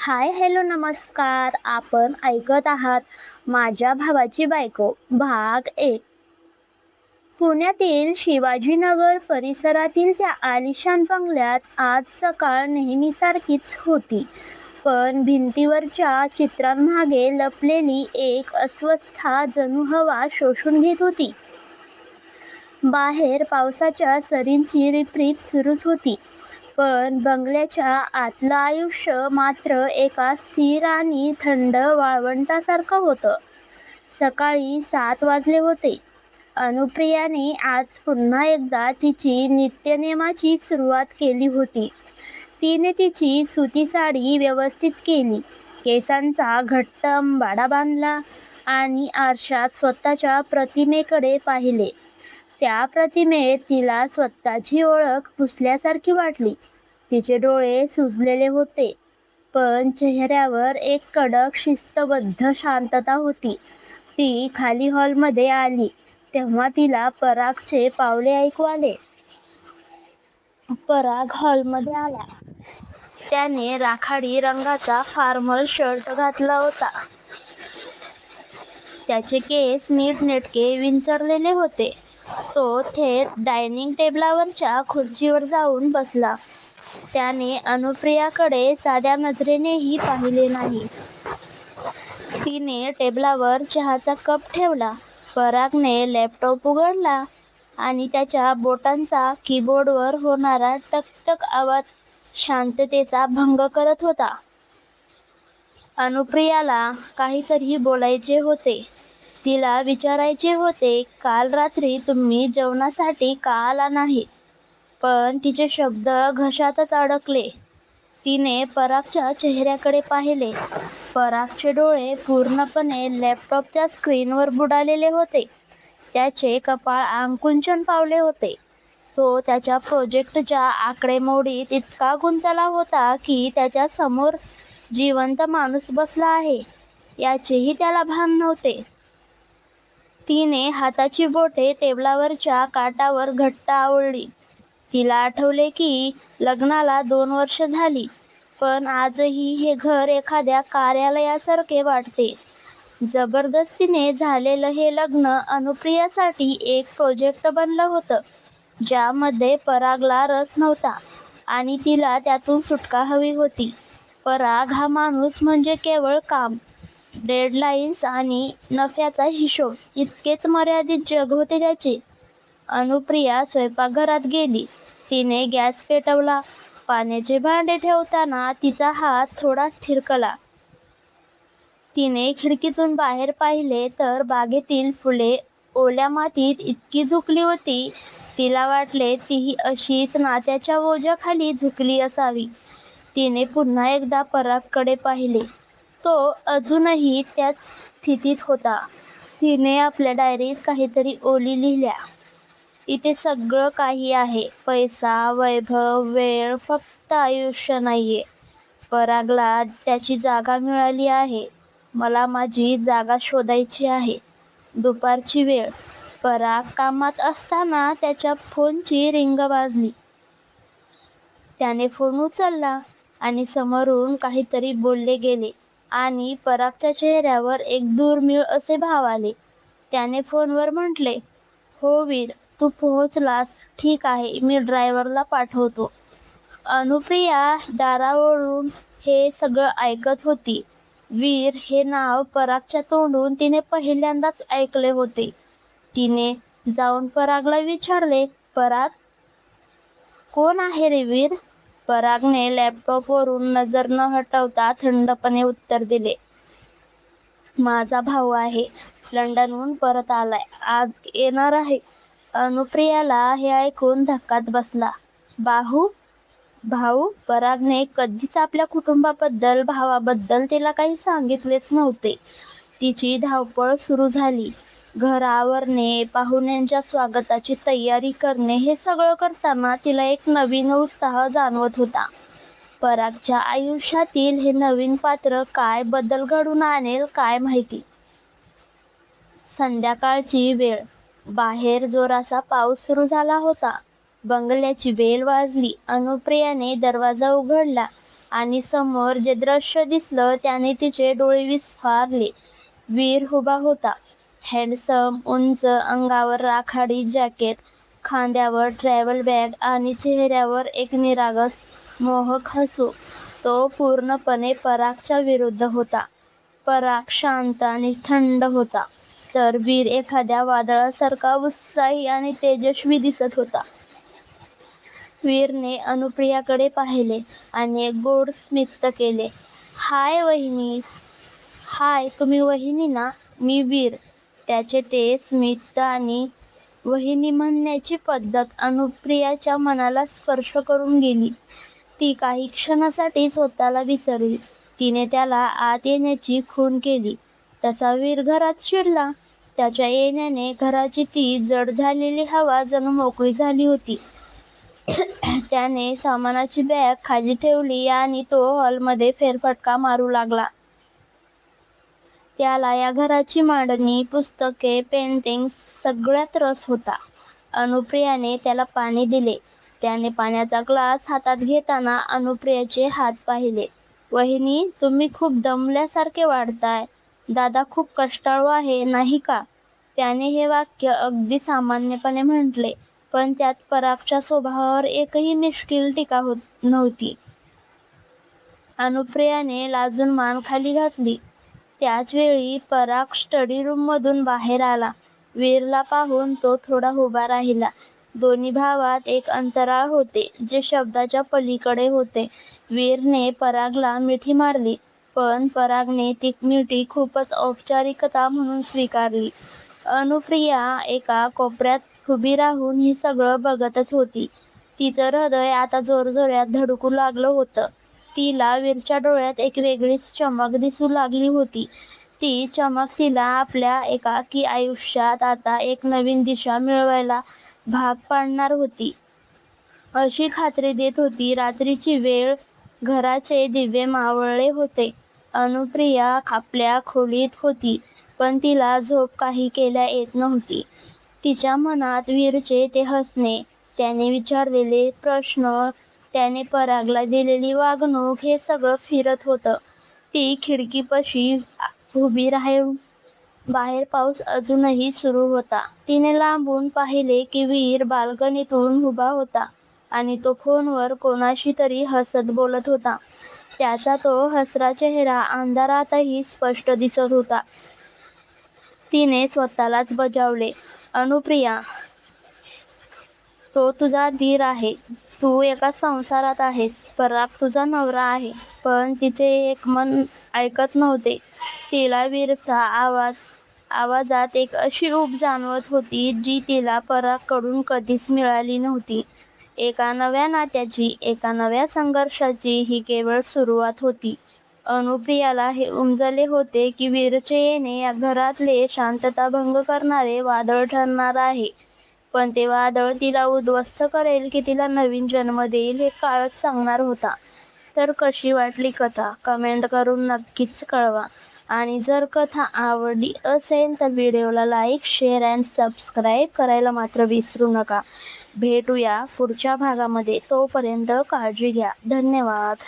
Hi hello नमस्कार. आपण ऐकत आहात माझ्या भावाची बायको भाग 1. पुण्यातील शिवाजीनगर परिसरातील त्या आलिशान बंगल्यात आज सकाळ नेहमीसारखीच होती, पण भिंतीवरच्या चित्रांमागे लपलेली एक अस्वस्थता जणू हवा शोषून घेत होती. बाहेर पावसाच्या सरींची रिपरिप सुरूच होती, पण बंगल्याच्या आतलं आयुष्य मात्र एका स्थिर आणि थंड वाळवंटासारखं होतं. सकाळी 7 वाजले होते. अनुप्रियाने आज पुन्हा एकदा तिची नित्यनेमाची सुरुवात केली होती. तिने तिची सुती साडी व्यवस्थित केली, केसांचा घट्ट अंबाडा बांधला आणि आरशात स्वतःच्या प्रतिमेकडे पाहिले. त्या प्रतिमेत तिला स्वतःची ओळख पुसल्यासारखी वाटली. तिचे डोळे सुजलेले होते, पण चेहऱ्यावर एक कडक शिस्तबद्ध शांतता होती. ती खाली हॉलमध्ये आली तेव्हा तिला परागचे पावले ऐकू आले. पराग हॉलमध्ये आला. त्याने राखाडी रंगाचा फॉर्मल शर्ट घातला होता. त्याचे केस नीटनेटके विंचरलेले होते. तो थेट डायनिंग टेबलावरच्या खुर्चीवर जाऊन बसला. त्याने अनुप्रियाकडे साध्या नजरेनेही पाहिले नाही. तिने टेबलावर चहाचा कप ठेवला. परागने लॅपटॉप उघडला आणि त्याच्या बोटांचा कीबोर्डवर होणारा टकटक आवाज शांततेचा भंग करत होता. अनुप्रियाला काहीतरी बोलायचे होते. तिला विचारायचे होते, काल रात्री तुम्ही जेवणासाठी का आला नाहीत? पण तिचे शब्द घशातच अडकले. तिने परागच्या चेहऱ्याकडे पाहिले. परागचे डोळे पूर्णपणे लॅपटॉपच्या स्क्रीनवर बुडालेले होते. त्याचे कपाळ आकुंचन पावले होते. तो त्याच्या प्रोजेक्टच्या आकडेमोडीत इतका गुंतला होता की त्याच्या समोर जिवंत माणूस बसला आहे याचेही त्याला भान नव्हते. तिने हाताची बोटे टेबलावरच्या काठावर घट्ट आवळली. तिला आठवले की लग्नाला 2 वर्ष झाली, पण आजही हे घर एखाद्या कार्यालयासारखे वाटते. जबरदस्तीने झालेलं हे लग्न अनुप्रियासाठी एक प्रोजेक्ट बनलं होतं, ज्यामध्ये परागला रस नव्हता आणि तिला त्यातून सुटका हवी होती. पराग हा माणूस म्हणजे केवळ काम, डेडलाईन्स आणि नफ्याचा हिशोब इतकेच मर्यादित जग होते त्याचे. अनुप्रिया स्वयंपाकघरात गेली. तिने गॅस पेटवला. पाण्याचे भांडे ठेवताना तिचा हात थोडा थिरकला. तिने खिडकीतून बाहेर पाहिले तर बागेतील फुले ओल्या मातीत इतकी झुकली होती, तिला वाटले तीही अशीच नात्याच्या ओझ्याखाली झुकली असावी. तिने पुन्हा एकदा परागकडे पाहिले. तो अजूनही त्याच स्थितीत होता. तिने आपल्या डायरीत काहीतरी ओळी लिहिल्या. इथे सगळं काही आहे, पैसा, वैभव, वेळ, फक्त आयुष्य नाहीये. परागला त्याची जागा मिळाली आहे. मला माझी जागा शोधायची आहे. दुपारची वेळ. पराग कामात असताना त्याच्या फोनची रिंग वाजली. त्याने फोन उचलला आणि समोरून काहीतरी बोलले गेले आणि परागच्या चेहऱ्यावर एक दुर्मिळ असे भाव आले. त्याने फोनवर म्हटले, हो वीर, तू पोहोचलास? ठीक आहे, मी ड्रायव्हरला पाठवतो. अनुप्रिया दारावरून हे सगळं ऐकत होती. वीर हे नाव परागच्या तोंडून तिने पहिल्यांदाच ऐकले होते. तिने जाऊन परागला विचारले, पराग, कोण आहे रे वीर? परागने लॅपटॉपवरून नजर न हटवता थंडपणे उत्तर दिले, माझा भाऊ आहे. लंडनहून परत आलाय. आज येणार आहे. अनुप्रियाला हे ऐकून धक्काच बसला. भाऊ? परागने कधीच आपल्या कुटुंबाबद्दल, भावाबद्दल तिला काही सांगितलेच नव्हते. तिची धावपळ सुरू झाली. घर आवरणे, पाहुण्यांच्या स्वागताची तयारी करणे, हे सगळं करताना तिला एक नवीन उत्साह जाणवत होता. परागच्या आयुष्यातील हे नवीन पात्र काय बदल घडवून आणेल काय माहिती. संध्याकाळची वेळ. बाहेर जोराचा पाऊस सुरू झाला होता. बंगल्याची बेल वाजली. अनुप्रियाने दरवाजा उघडला. आणि समोर जे दृश्य दिसलं त्याने तिचे डोळे विस्फारले. वीर उभा होता. हँडसम, उंच, अंगावर राखाडी जॅकेट, खांद्यावर ट्रॅव्हल बॅग आणि चेहऱ्यावर एक निरागस, मोहक हसू. तो पूर्णपणे परागच्या विरुद्ध होता. पराग शांत आणि थंड होता, तर वीर एखाद्या वादळासारखा उत्साही आणि तेजस्वी दिसत होता. वीरने अनुप्रियाकडे पाहिले आणि एक गोड स्मित केले. हाय वहिनी. हाय, तुम्ही वहिनी ना? मी वीर. त्याचे ते स्मित आणि वहिनी म्हणण्याची पद्धत अनुप्रियाच्या मनाला स्पर्श करून गेली. ती काही क्षणासाठी स्वतःला विसरली. तिने त्याला आत येण्याची खूण केली तसा वीर घरात शिरला. त्याच्या येण्याने घराची ती जड झालेली हवा जणू मोकळी झाली होती. त्याने सामानाची बॅग खाली ठेवली आणि तो हॉलमध्ये फेरफटका मारू लागला. त्याला या घराची मांडणी, पुस्तके, पेंटिंग्स सगळ्यात रस होता. अनुप्रियाने त्याला पाणी दिले. त्याने पाण्याचा ग्लास हातात घेताना अनुप्रियाचे हात पाहिले. वहिनी, तुम्ही खूप दमल्यासारखे वाटताय. दादा खूप कष्टाळू आहे, नाही का? त्याने हे वाक्य अगदी सामान्यपणे म्हटले, पण त्यात परागच्या स्वभावावर एकही मिश्किल टीका होत नव्हती. अनुप्रियाने लाजून मान खाली घातली. त्याच वेळी पराग स्टडी रूममधून बाहेर आला. वीरला पाहून तो थोडा उभा राहिला. दोन्ही भावात एक अंतराळ होते, जे शब्दाच्या पलीकडे होते. वीरने परागला मिठी मारली, पण परागने ती मिठी खूपच औपचारिकता म्हणून स्वीकारली. अनुप्रिया एका कोपऱ्यात उभी राहून हे सगळं बघतच होती. तिचं हृदय आता जोरजोरात धडकू लागलं होतं. तिला वीरच्या डोळ्यात एक वेगळीच चमक दिसू लागली होती. ती चमक तिला आपल्या एकाकी आयुष्यात आता एक नवीन दिशा मिळवायला भाग पाडणार होती, अशी खात्री देत होती. रात्रीची वेळ, घराचे दिवे मावळले होते. अनुप्रिया आपल्या खोलीत होती, पण तिला झोप काही केल्या येत नव्हती. तिच्या मनात वीरचे ते हसणे, त्याने विचारलेले प्रश्न, त्याने परागला दिलेली वागणूक हे सगळं फिरत होतं. ती खिडकीपाशी उभी राहून बाहेर पाऊस अजूनही सुरू होता. तिने लांबून पाहिले की वीर बाल्कनीतून उभा होता आणि तो फोनवर कोणाशी तरी हसत बोलत होता. त्याचा तो हसरा चेहरा अंधारातही स्पष्ट दिसत होता. तिने स्वतःलाच बजावले, अनुप्रिया, तो तुझा दीर आहे. तू एका संसारात आहेस. पराग तुझा नवरा आहे. पण तिचे एक मन ऐकत नव्हते. तिला वीरचा आवाजात एक अशी ऊब जाणवत होती, जी तिला परागकडून कधीच मिळाली नव्हती. एका नव्या नात्याची, एका नव्या संघर्षाची ही केवळ सुरुवात होती. अनुप्रियाला हे उमजले होते की वीरचे येणे या घरातले शांतता भंग करणारे वादळ ठरणार आहे. पण ते वादळ तिला उद्ध्वस्त करेल की तिला नवीन जन्म देईल हे काळच सांगणार होता. तर कशी वाटली कथा? कमेंट करून नक्कीच कळवा. आणि जर कथा आवडली असेल तर व्हिडिओला लाईक, शेअर अँड सबस्क्राईब करायला मात्र विसरू नका. भेटूया पुढच्या भागामध्ये. तोपर्यंत काळजी घ्या. धन्यवाद.